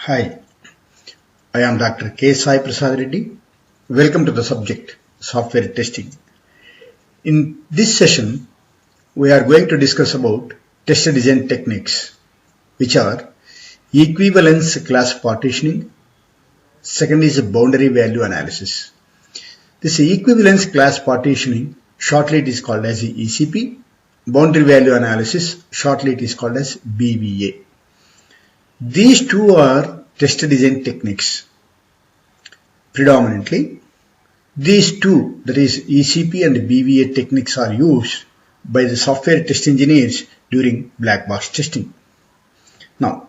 Hi, I am Dr. K. Sai Prasad Reddy. Welcome to the subject Software Testing. In this session, we are going to discuss about test design techniques, which are equivalence class partitioning. Second is boundary value analysis. This equivalence class partitioning, shortly it is called as ECP. Boundary value analysis, shortly it is called as BVA. These two are test design techniques. Predominantly, these two, that is ECP and BVA techniques, are used by the software test engineers during black box testing. Now,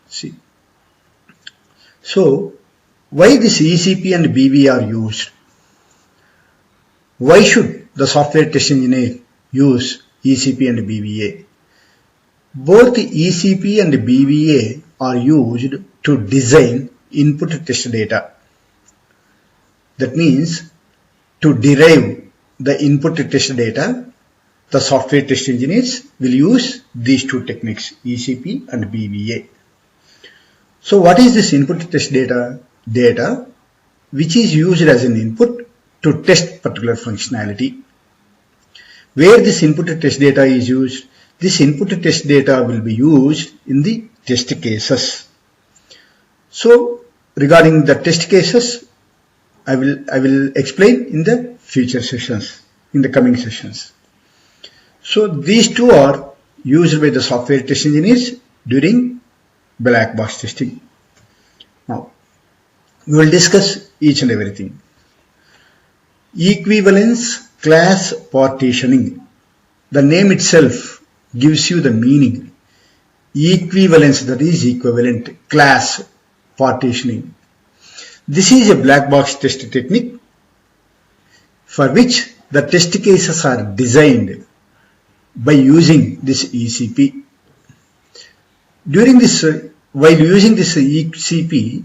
see. So, why this ECP and BVA are used? Why should the software test engineer use ECP and BVA? Both ECP and BVA are used to design input test data. That means to derive the input test data, the software test engineers will use these two techniques, ECP and BVA. So what is this input test data? Data which is used as an input to test particular functionality. Where this input test data is used? This input test data will be used in the test cases. So regarding the test cases, I will explain in the future sessions, in the coming sessions. So these two are used by the software test engineers during black box testing. Now we will discuss each and everything. Equivalence class partitioning. The name itself gives you the meaning. Equivalence, that is equivalent, class partitioning. This is a black box test technique for which the test cases are designed by using this ECP. While using this ECP,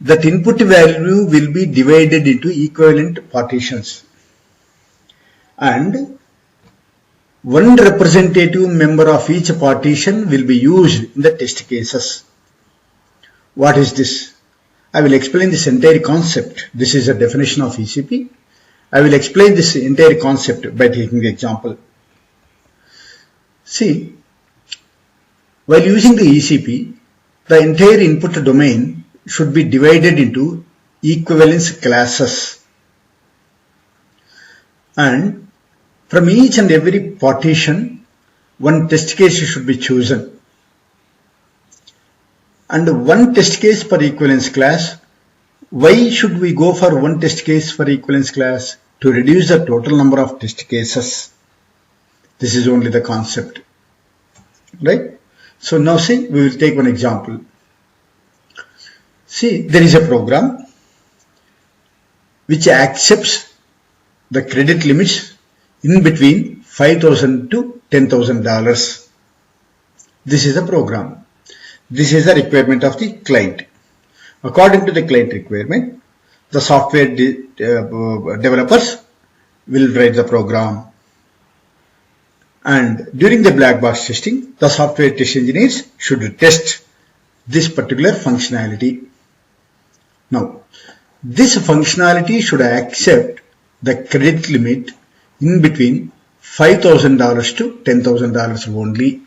that input value will be divided into equivalent partitions, and one representative member of each partition will be used in the test cases. What is this? I will explain this entire concept. This is a definition of ECP. I will explain this entire concept by taking the example. See, while using the ECP, the entire input domain should be divided into equivalence classes, and from each and every partition, one test case should be chosen. And one test case per equivalence class. Why should we go for one test case for equivalence class? To reduce the total number of test cases. This is only the concept. Right? So now see, we will take one example. See, there is a program which accepts the credit limits in between $5,000 to $10,000. This is a program. This is the requirement of the client. According to the client requirement, the software developers will write the program. And during the black box testing, the software test engineers should test this particular functionality. Now, this functionality should accept the credit limit in between $5,000 to $10,000 only.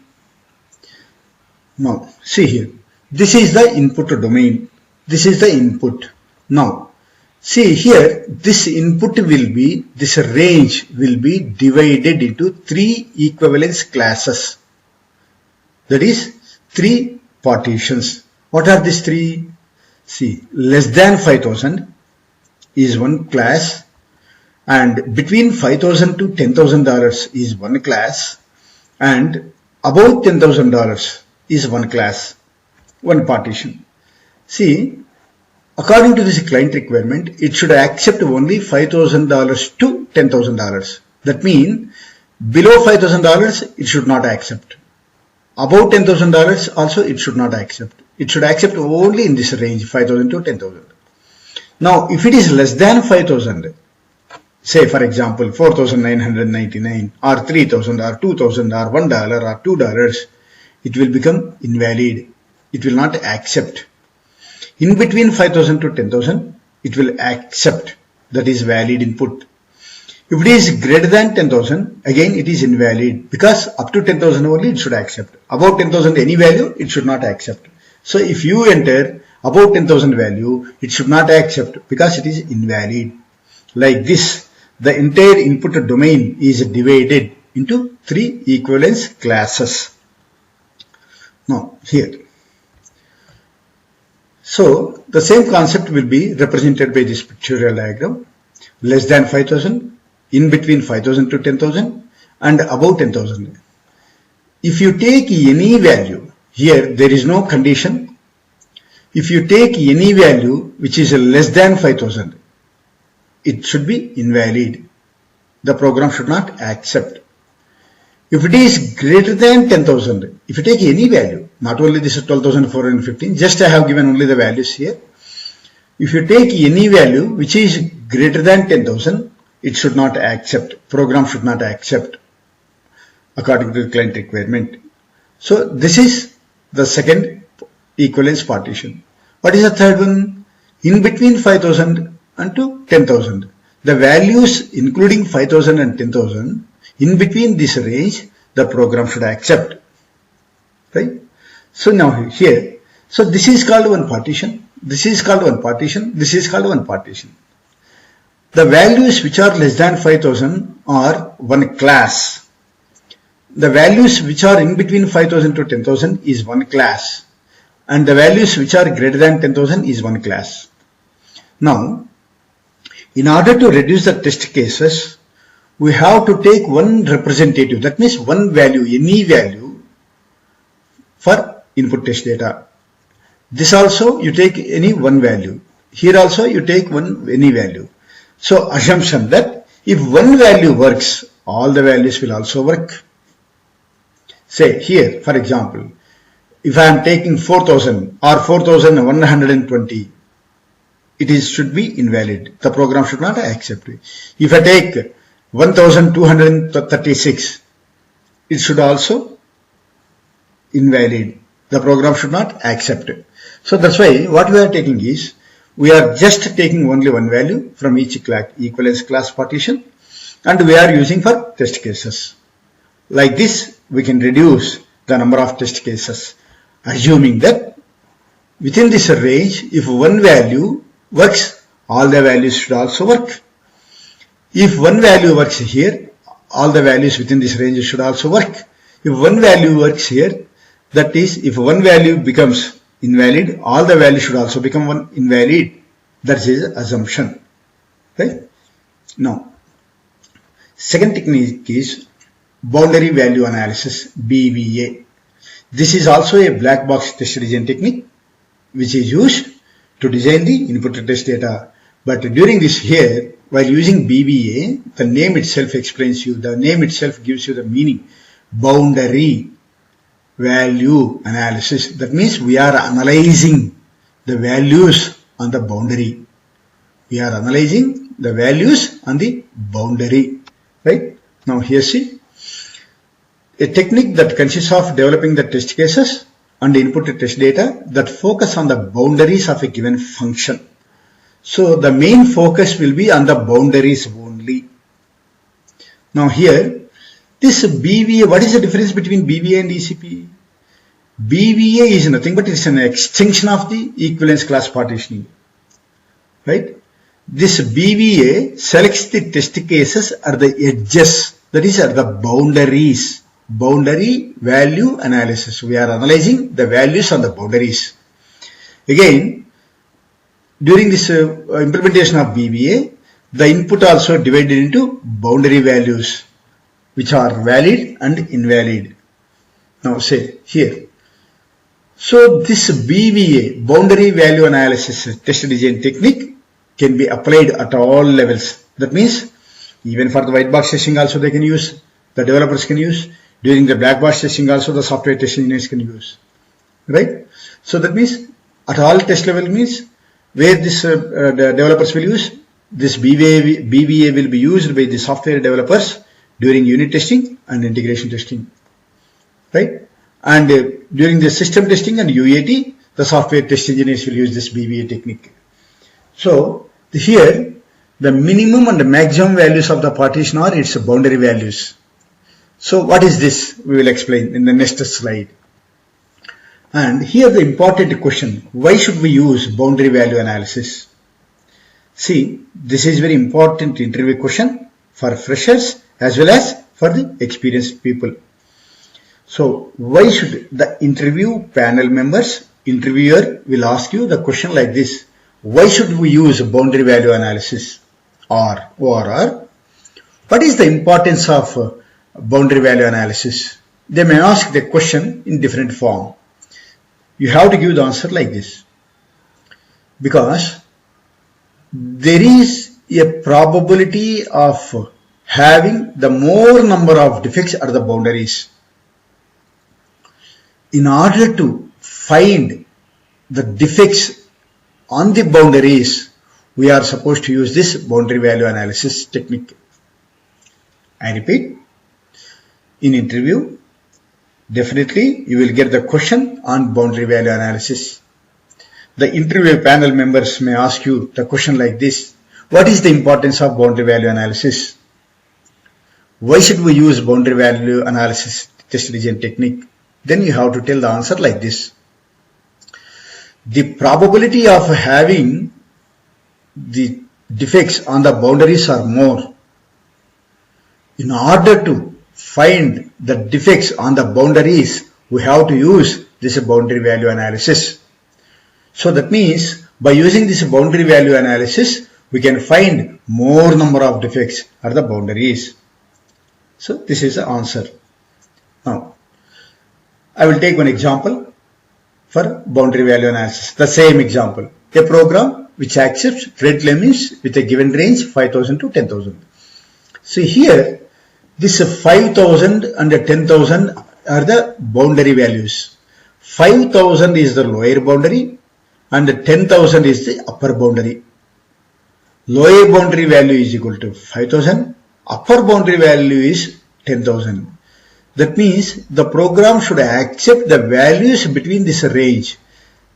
Now, see here. This is the input domain. This is the input. Now, see here, this range will be divided into three equivalence classes. That is, three partitions. What are these three? See, less than 5,000 is one class, and between $5,000 to $10,000 is one class, and above $10,000 is one class, one partition. See, according to this client requirement, it should accept only $5,000 to $10,000. That means below $5,000 it should not accept. Above $10,000 also it should not accept. It should accept only in this range, 5,000 to 10,000. Now, if it is less than 5,000, say for example 4,999 or 3,000 or 2,000 or $1 or $2, it will become invalid. It will not accept. In between 5000 to 10,000, it will accept, that is valid input. If it is greater than 10,000, again it is invalid, because up to 10,000 only it should accept. Above 10,000 any value, it should not accept. So if you enter above 10,000 value, it should not accept because it is invalid. Like this, the entire input domain is divided into 3 equivalence classes. Now here, so the same concept will be represented by this pictorial diagram. Less than 5,000, in between 5,000 to 10,000, and above 10,000. If you take any value, here there is no condition. If you take any value which is less than 5,000, it should be invalid. The program should not accept. If it is greater than 10,000, if you take any value, not only this is 12,415, just I have given only the values here. If you take any value which is greater than 10,000, it should not accept. Program should not accept according to the client requirement. So this is the second equivalence partition. What is the third one? In between 5,000 and to 10,000. The values including 5,000 and 10,000, in between this range, the program should accept. Right? So now here, so this is called one partition. This is called one partition. This is called one partition. The values which are less than 5,000 are one class. The values which are in between 5,000 to 10,000 is one class. And the values which are greater than 10,000 is one class. Now, in order to reduce the test cases, we have to take one representative. That means one value, any value for input test data. This also you take any one value. Here also you take any value. So assumption that if one value works, all the values will also work. Say here, for example, if I am taking 4,000 or 4,120, it should be invalid. The program should not accept it. If I take 1,236, it should also invalid. The program should not accept it. So that's why what we are taking is, we are just taking only one value from each equivalence class partition, and we are using for test cases. Like this, we can reduce the number of test cases, assuming that within this range, if one value works, all the values should also work. If one value works here, all the values within this range should also work. If one value works here, that is, if one value becomes invalid, all the values should also become invalid. That is assumption. Right? Now, second technique is boundary value analysis, BVA. This is also a black box test design technique which is used to design the input test data. But during this here, while using BVA, the name itself explains you, the name itself gives you the meaning. Boundary value analysis. That means we are analyzing the values on the boundary. We are analyzing the values on the boundary. Right? Now here see, a technique that consists of developing the test cases and input test data that focus on the boundaries of a given function. So the main focus will be on the boundaries only. Now here, this BVA, what is the difference between BVA and ECP? BVA is nothing but it's an extension of the equivalence class partitioning. Right? This BVA selects the test cases at the edges, that is at the boundaries. Boundary value analysis. We are analyzing the values on the boundaries. Again, during this implementation of BVA, the input also divided into boundary values which are valid and invalid. Now say here. So this BVA, boundary value analysis test design technique, can be applied at all levels. That means even for the white box testing also they can use, the developers can use. During the black box testing also the software test engineers can use. Right? So that means at all test level means where this the developers will use, this BVA will be used by the software developers during unit testing and integration testing. Right? And during the system testing and UAT, the software test engineers will use this BVA technique. So here the minimum and the maximum values of the partition are its boundary values. So what is this? We will explain in the next slide. And here the important question, why should we use boundary value analysis? See, this is very important interview question for freshers as well as for the experienced people. So why should the interview panel members, interviewer will ask you the question like this, why should we use boundary value analysis or ORR? What is the importance of boundary value analysis? They may ask the question in different form. You have to give the answer like this, because there is a probability of having the more number of defects at the boundaries. In order to find the defects on the boundaries, we are supposed to use this boundary value analysis technique. I repeat, in interview, definitely you will get the question on boundary value analysis. The interview panel members may ask you the question like this, what is the importance of boundary value analysis? Why should we use boundary value analysis test region technique? Then you have to tell the answer like this. The probability of having the defects on the boundaries are more. In order to find the defects on the boundaries, we have to use this boundary value analysis. So that means by using this boundary value analysis, we can find more number of defects at the boundaries. So this is the answer. Now, I will take one example for boundary value analysis. The same example, a program which accepts credit limits with a given range 5,000 to 10,000. So here, this 5,000 and 10,000 are the boundary values. 5,000 is the lower boundary and 10,000 is the upper boundary. Lower boundary value is equal to 5,000, upper boundary value is 10,000. That means the program should accept the values between this range.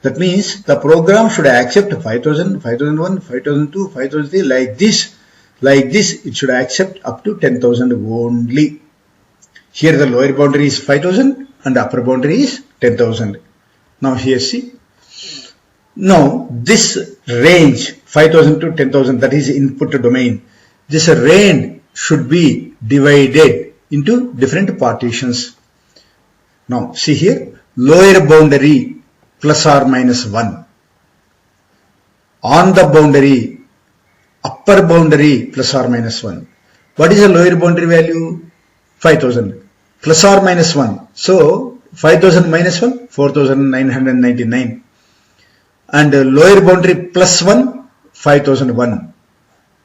That means the program should accept 5,000, 5,001, 5,002, 5,003 like this. Like this, it should accept up to 10,000 only. Here the lower boundary is 5,000 and the upper boundary is 10,000. Now here see. Now this range 5,000 to 10,000, that is input domain. This range should be divided into different partitions. Now see here, lower boundary plus or minus 1. On the boundary, upper boundary plus or minus 1. What is the lower boundary value? 5,000 plus or minus 1. So 5,000 minus 1, 4,999. And lower boundary plus 1, 5,001.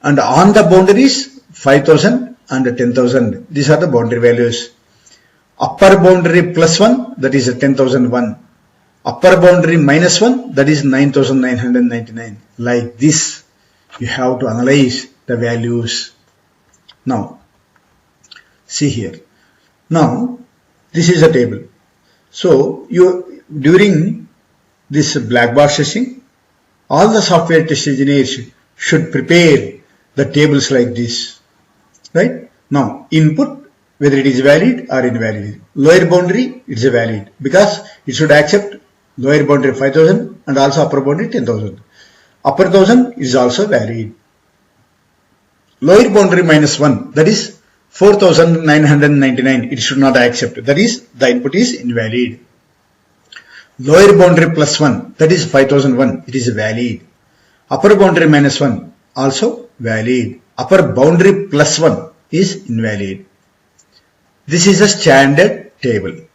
And on the boundaries, 5,000 and 10,000. These are the boundary values. Upper boundary plus 1, that is 10,001. Upper boundary minus 1, that is 9,999. Like this, you have to analyze the values. Now, see here. Now, this is a table. So, during this black box testing, all the software test engineers should prepare the tables like this. Right? Now, input, whether it is valid or invalid. Lower boundary, it is valid because it should accept lower boundary 5,000 and also upper boundary 10,000. Upper 1,000 is also valid. Lower boundary minus 1, that is 4,999, it should not accept. That is, the input is invalid. Lower boundary plus 1, that is 5,001, it is valid. Upper boundary minus 1, also valid. Upper boundary plus 1 is invalid. This is a standard table.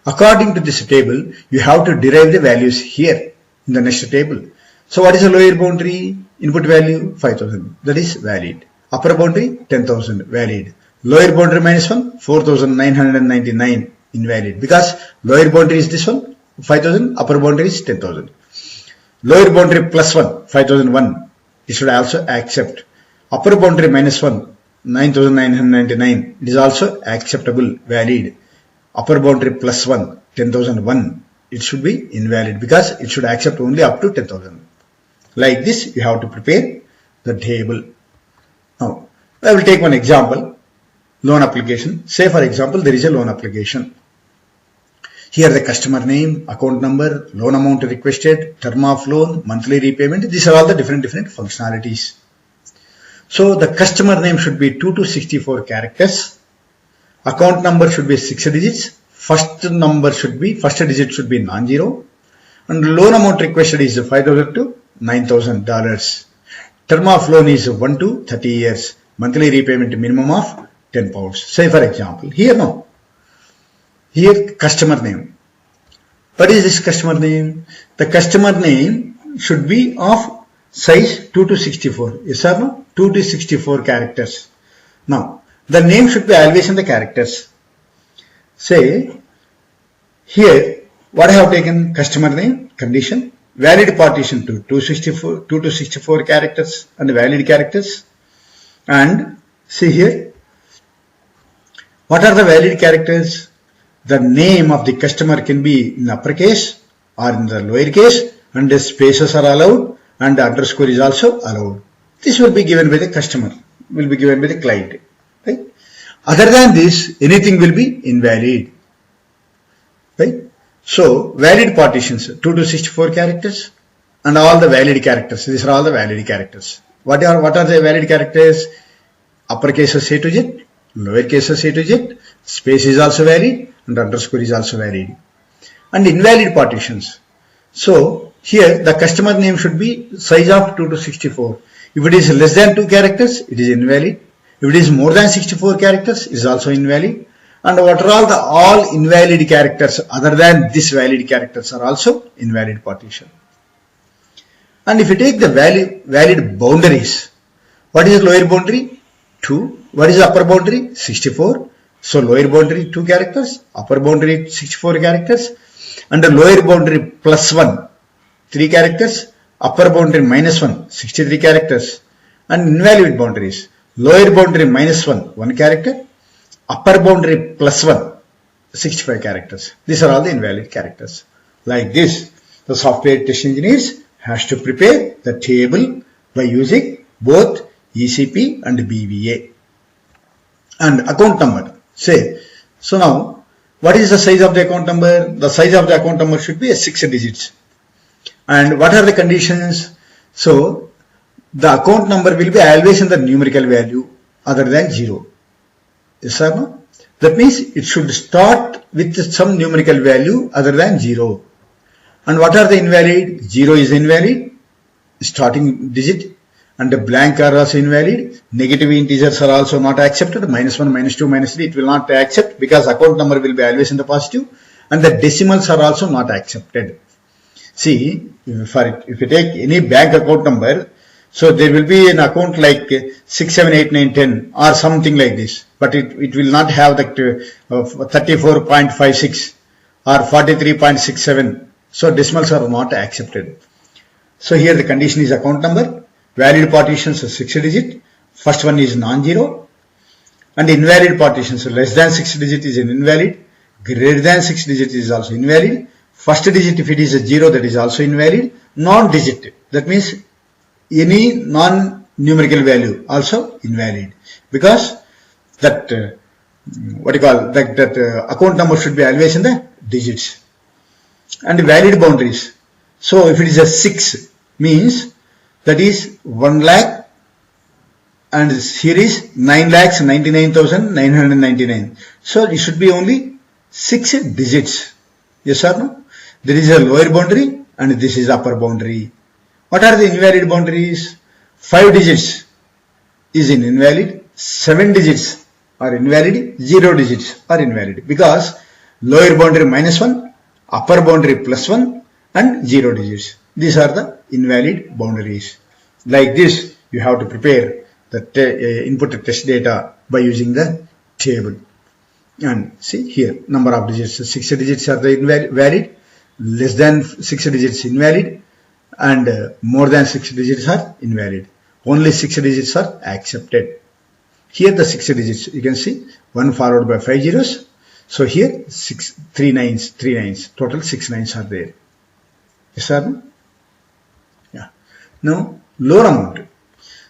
According to this table, you have to derive the values here in the next table. So what is the lower boundary? Input value 5,000, that is valid. Upper boundary 10,000, valid. Lower boundary minus 1, 4,999, invalid. Because lower boundary is this one, 5,000, upper boundary is 10,000. Lower boundary plus 1, 5,001, it should also accept. Upper boundary minus 1, 9,999, it is also acceptable, valid. Upper boundary plus 1, 10,001, it should be invalid because it should accept only up to 10,000. Like this, you have to prepare the table. Now, I will take one example, loan application. Say for example, there is a loan application. Here the customer name, account number, loan amount requested, term of loan, monthly repayment. These are all the different functionalities. So the customer name should be 2 to 64 characters. Account number should be 6 digits. First digit should be non-zero. And loan amount requested is $5,000 to $9,000. Term of loan is 1 to 30 years. Monthly repayment minimum of 10 pounds. Say for example, here customer name. What is this customer name? The customer name should be of size 2 to 64. Yes or no? 2 to 64 characters. Now, the name should be always in the characters. Say, here, what I have taken customer name, condition, valid partition to 2 to 64 characters and valid characters. And see here, what are the valid characters? The name of the customer can be in uppercase or in the lowercase, and the spaces are allowed and the underscore is also allowed. This will be given by the customer, will be given by the client. Right? Other than this, anything will be invalid. Right? So, valid partitions, 2 to 64 characters and all the valid characters. These are all the valid characters. What are the valid characters? Uppercase is A to Z, lowercase is A to Z, space is also valid and underscore is also valid. And invalid partitions. So, here the customer name should be size of 2 to 64. If it is less than 2 characters, it is invalid. If it is more than 64 characters, it is also invalid. And what are all invalid characters other than this valid characters are also invalid partition. And if you take the valid boundaries, what is lower boundary? 2. What is upper boundary? 64. So lower boundary 2 characters, upper boundary 64 characters, and the lower boundary plus 1, 3 characters, upper boundary minus 1, 63 characters, and invalid boundaries. Lower boundary minus 1, 1 character, upper boundary plus 1, 65 characters. These are all the invalid characters. Like this, the software test engineers has to prepare the table by using both ECP and BVA. And account number. Say, so now, what is the size of the account number? The size of the account number should be 6 digits. And what are the conditions? So, the account number will be always in the numerical value other than 0. Yes or no? That means it should start with some numerical value other than 0. And what are the invalid? 0 is invalid, starting digit, and the blank are also invalid. Negative integers are also not accepted. -1, -2, -3, it will not accept because account number will be always in the positive, and the decimals are also not accepted. See, if you take any bank account number, so there will be an account like 6, 7, 8, 9, 10 or something like this, but it will not have that 34.56 or 43.67. So decimals are not accepted. So here the condition is account number, valid partitions are 6 digit, first one is non-zero, and invalid partitions, so less than 6 digit is an invalid, greater than 6 digit is also invalid, first digit if it is a 0 that is also invalid, non-digit, that means any non-numerical value also invalid, because that account number should be always in the digits. And valid boundaries, so if it is a 6 means that is 1 lakh and here is 9,99,999. So it should be only 6 digits. Yes or no? There is a lower boundary and this is upper boundary. What are the invalid boundaries? 5 digits is invalid, 7 digits are invalid, 0 digits are invalid because lower boundary -1, upper boundary +1 and 0 digits. These are the invalid boundaries. Like this, you have to prepare the input test data by using the table. And see here, number of digits, 6 digits are the valid, less than 6 digits invalid, and more than 6 digits are invalid. Only 6 digits are accepted. Here the 6 digits, you can see 1 followed by 5 zeros, So here three nines, total 6 nines are there. Yes or no? Yeah. Now loan amount.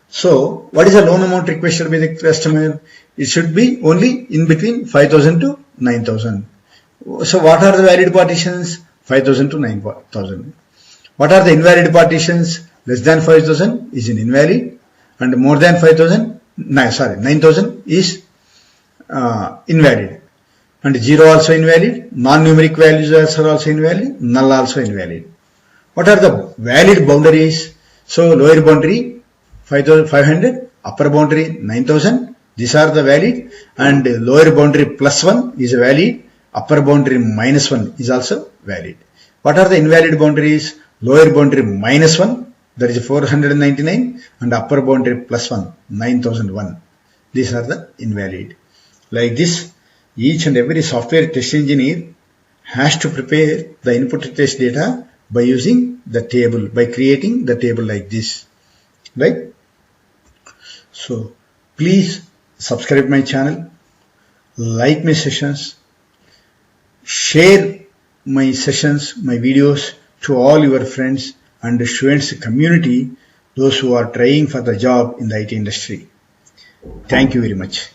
So what is the loan amount requested by the customer? It should be only in between 5,000 to 9,000. So what are the valid partitions? 5,000 to 9,000. What are the invalid partitions? Less than 5,000 is an invalid, and more than 9,000 is invalid, and 0 also invalid, non-numeric values are also invalid, null also invalid. What are the valid boundaries? So lower boundary 5,500, upper boundary 9,000. These are the valid, and lower boundary +1 is valid, upper boundary -1 is also valid. What are the invalid boundaries? Lower boundary -1, that is 499, and upper boundary +1, 9,001. These are the invalid. Like this, each and every software test engineer has to prepare the input test data by using the table, by creating the table like this. Right? So please subscribe my channel, like my sessions, share my sessions, my videos to all your friends and students community, those who are trying for the job in the IT industry. Thank you very much.